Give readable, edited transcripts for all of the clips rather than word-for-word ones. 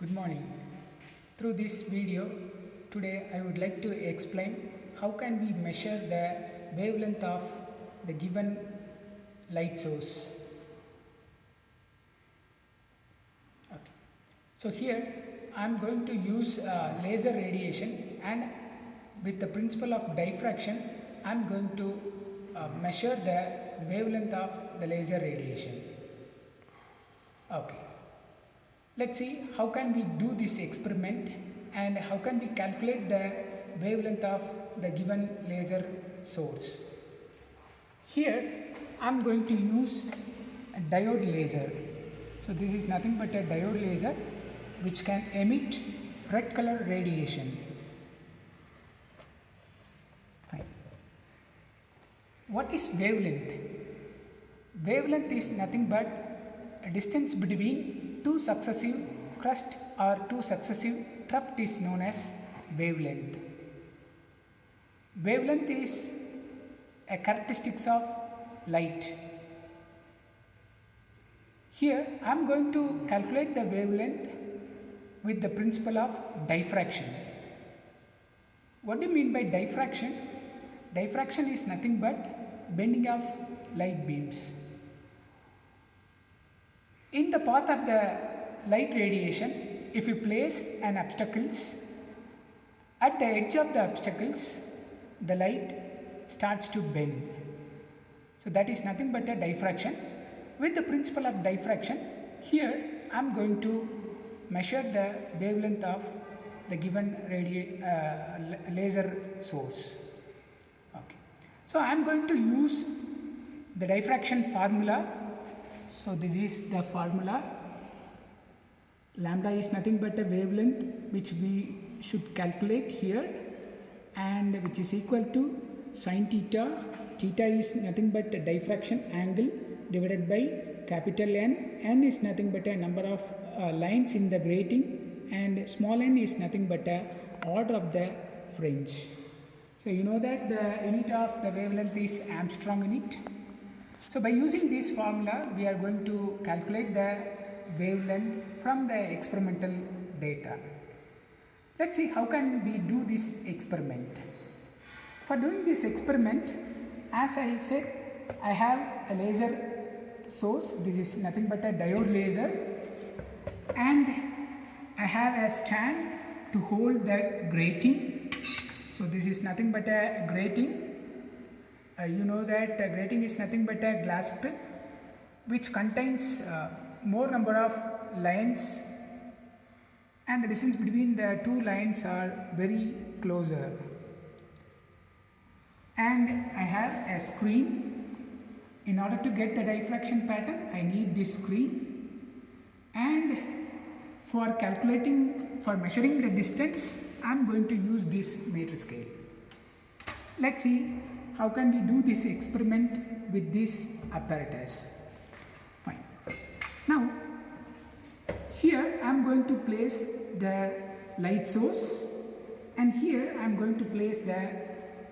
Good morning. Through this video, today I would like to explain how can we measure the wavelength of the given light source. Okay. So here I am going to use laser radiation, and with the principle of diffraction I am going to measure the wavelength of the laser radiation. Okay. Let's see how can we do this experiment and how can we calculate the wavelength of the given laser source. Here I am going to use a diode laser. So this is nothing but a diode laser which can emit red color radiation. Fine. What is wavelength? Wavelength is nothing but a distance between two successive crust or two successive trough is known as wavelength. Wavelength is a characteristics of light. Here I am going to calculate the wavelength with the principle of diffraction. What do you mean by diffraction? Diffraction is nothing but bending of light beams. In the path of the light radiation, if you place an obstacles, at the edge of the obstacles, the light starts to bend. So that is nothing but a diffraction. With the principle of diffraction, here I am going to measure the wavelength of the given laser source. Okay. So I am going to use the diffraction formula. So this is the formula. Lambda is nothing but a wavelength which we should calculate here, and which is equal to sin theta. Theta is nothing but a diffraction angle divided by capital N. N is nothing but a number of lines in the grating, and small n is nothing but a order of the fringe. So you know that the unit of the wavelength is Armstrong unit. So by using this formula, we are going to calculate the wavelength from the experimental data. Let's see how can we do this experiment. For doing this experiment, as I said, I have a laser source. This is nothing but a diode laser, and I have a stand to hold the grating. So this is nothing but a grating. You know that grating is nothing but a glass strip which contains more number of lines, and the distance between the two lines are very closer. And I have a screen. In order to get the diffraction pattern, I need this screen, and for measuring the distance, I am going to use this meter scale. Let's see how can we do this experiment with this apparatus. Fine. Now here I am going to place the light source, and here I am going to place the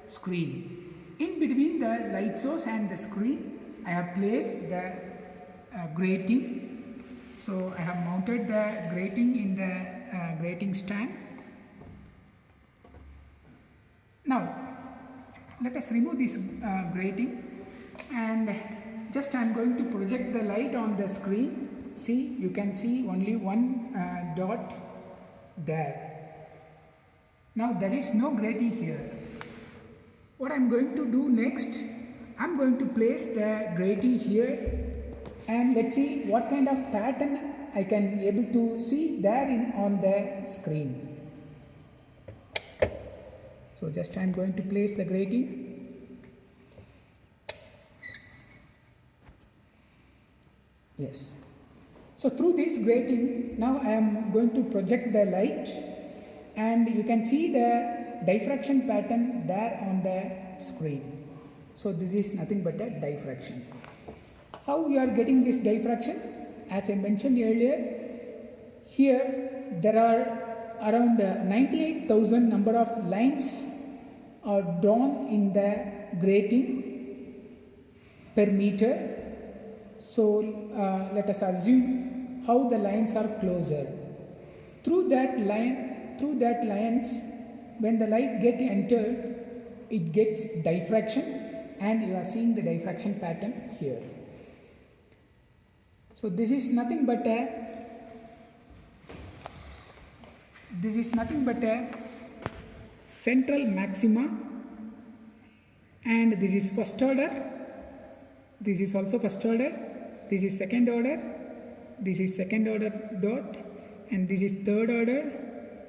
screen. In between the light source and the screen, I have placed the grating. So I have mounted the grating in the grating stand. Now let us remove this grating, and just I am going to project the light on the screen. See, you can see only one dot there. Now there is no grating here. What I am going to do next, I am going to place the grating here, and let's see what kind of pattern I can able to see there on the screen. So just I am going to place the grating. Yes. So through this grating, now I am going to project the light, and you can see the diffraction pattern there on the screen. So this is nothing but a diffraction. How we are getting this diffraction? As I mentioned earlier, here there are around 98,000 number of lines are drawn in the grating per meter. So let us assume how the lines are closer. Through that lines, when the light get entered, it gets diffraction, and you are seeing the diffraction pattern here. So this is nothing but a central maxima, and this is first order, this is also first order, this is second order, this is second order dot, and this is third order.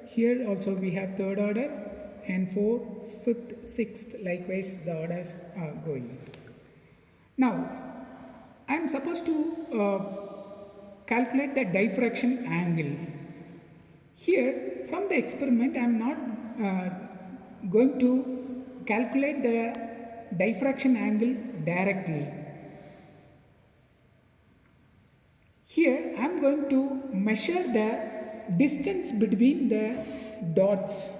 Here also we have third order, and 4th, 5th, 6th, likewise the orders are going. Now I am supposed to calculate the diffraction angle. Here from the experiment I am not going to calculate the diffraction angle directly. Here I am going to measure the distance between the dots.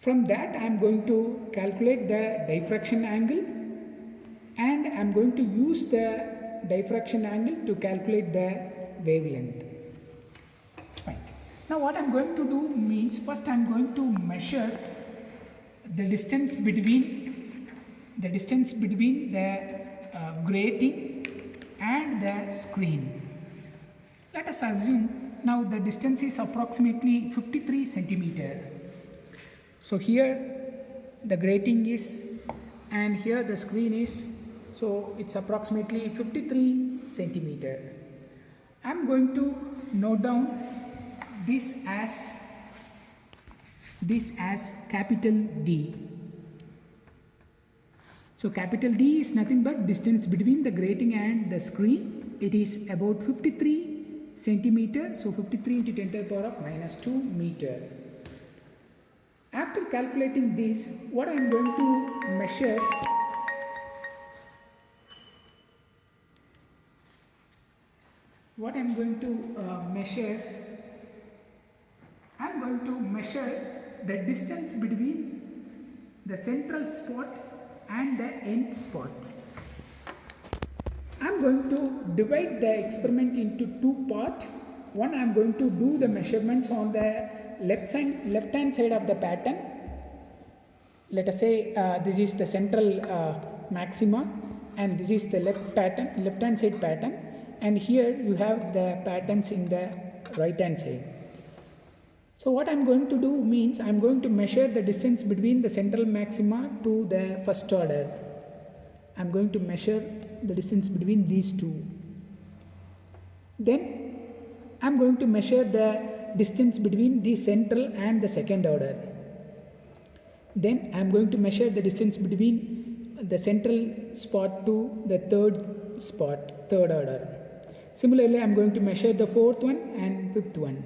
From that I am going to calculate the diffraction angle, and I am going to use the diffraction angle to calculate the wavelength. Fine. Now what I am going to do means, first I am going to measure the distance between the grating and the screen. Let us assume now the distance is approximately 53 centimeter. So here the grating is, and here the screen is, so it's approximately 53 centimeter. I am going to note down this as capital D. So capital D is nothing but distance between the grating and the screen. It is about 53 centimeter, so 53 into 10 to the power of minus 2 meter. After calculating this, what I am going to measure, I am going to measure the distance between the central spot and the end spot. I am going to divide the experiment into two parts. One, I am going to do the measurements on the left hand side of the pattern. Let us say this is the central maxima, and this is the left hand side pattern, and here you have the patterns in the right hand side. So what I am going to do means, I am going to measure the distance between the central maxima to the first order. I am going to measure the distance between these two. Then I am going to measure the distance between the central and the second order. Then I am going to measure the distance between the central spot to the third order. Similarly, I am going to measure the fourth one and fifth one.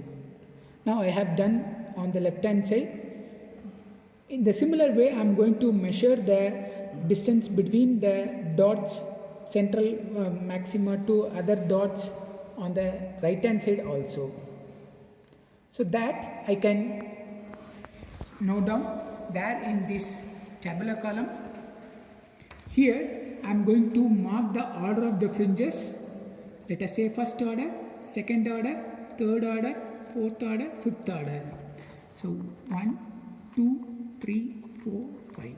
Now I have done on the left hand side. In the similar way, I am going to measure the distance between the dots, central maxima to other dots on the right hand side also. So that I can note down there in this tabular column. Here I am going to mark the order of the fringes. Let us say first order, second order, third order, fourth order, fifth order. So 1, 2, 3, 4, 5.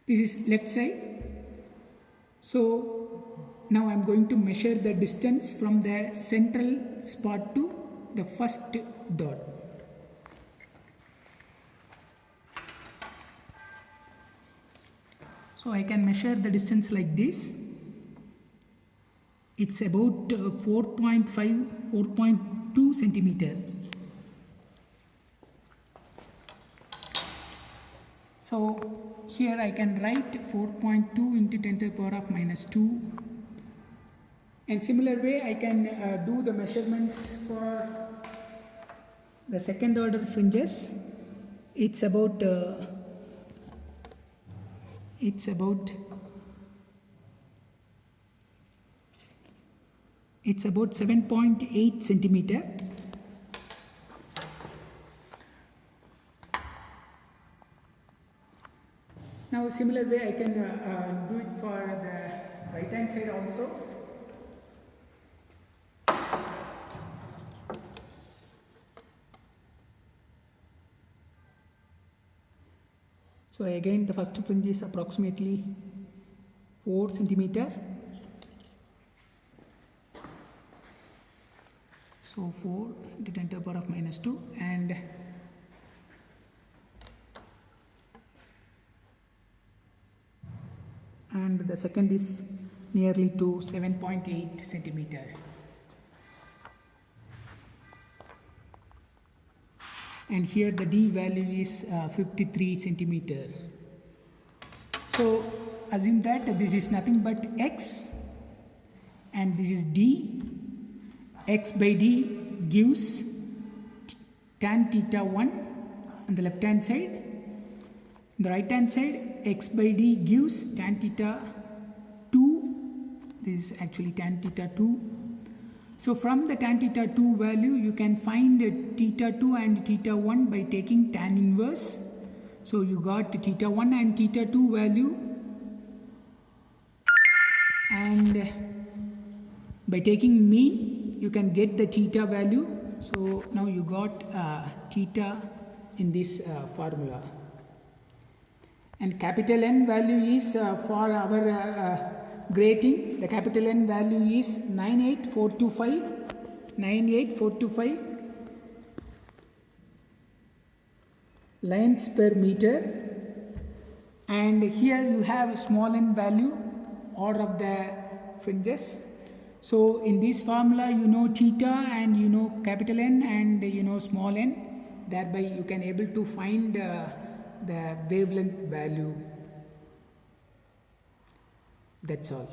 This is left side. So now I am going to measure the distance from the central spot to the first dot. So I can measure the distance like this. It's about 4.2 centimeter. So here I can write 4.2 into 10 to the power of minus 2. And similar way I can do the measurements for the second order fringes. It's about 7.8 centimeter. Now similar way I can do it for the right hand side also. So again the first fringe is approximately 4 centimeter. So 4 into 10 to the power of minus 2, and the second is nearly to 7.8 centimeter. And here the D value is 53 centimeter. So assume that this is nothing but X and this is D. X by D gives tan theta 1 on the left hand side. On the right hand side, X by D gives tan theta 2. This is actually tan theta 2. So from the tan theta 2 value, you can find theta 2 and theta 1 by taking tan inverse. So you got theta 1 and theta 2 value, and by taking mean you can get the theta value. So now you got theta in this formula, and capital N value is for our grating. The capital N value is 98425 lines per meter, and here you have small n value, order of the fringes. So in this formula you know theta and you know capital N and you know small n, thereby you can able to find the wavelength value. That's all.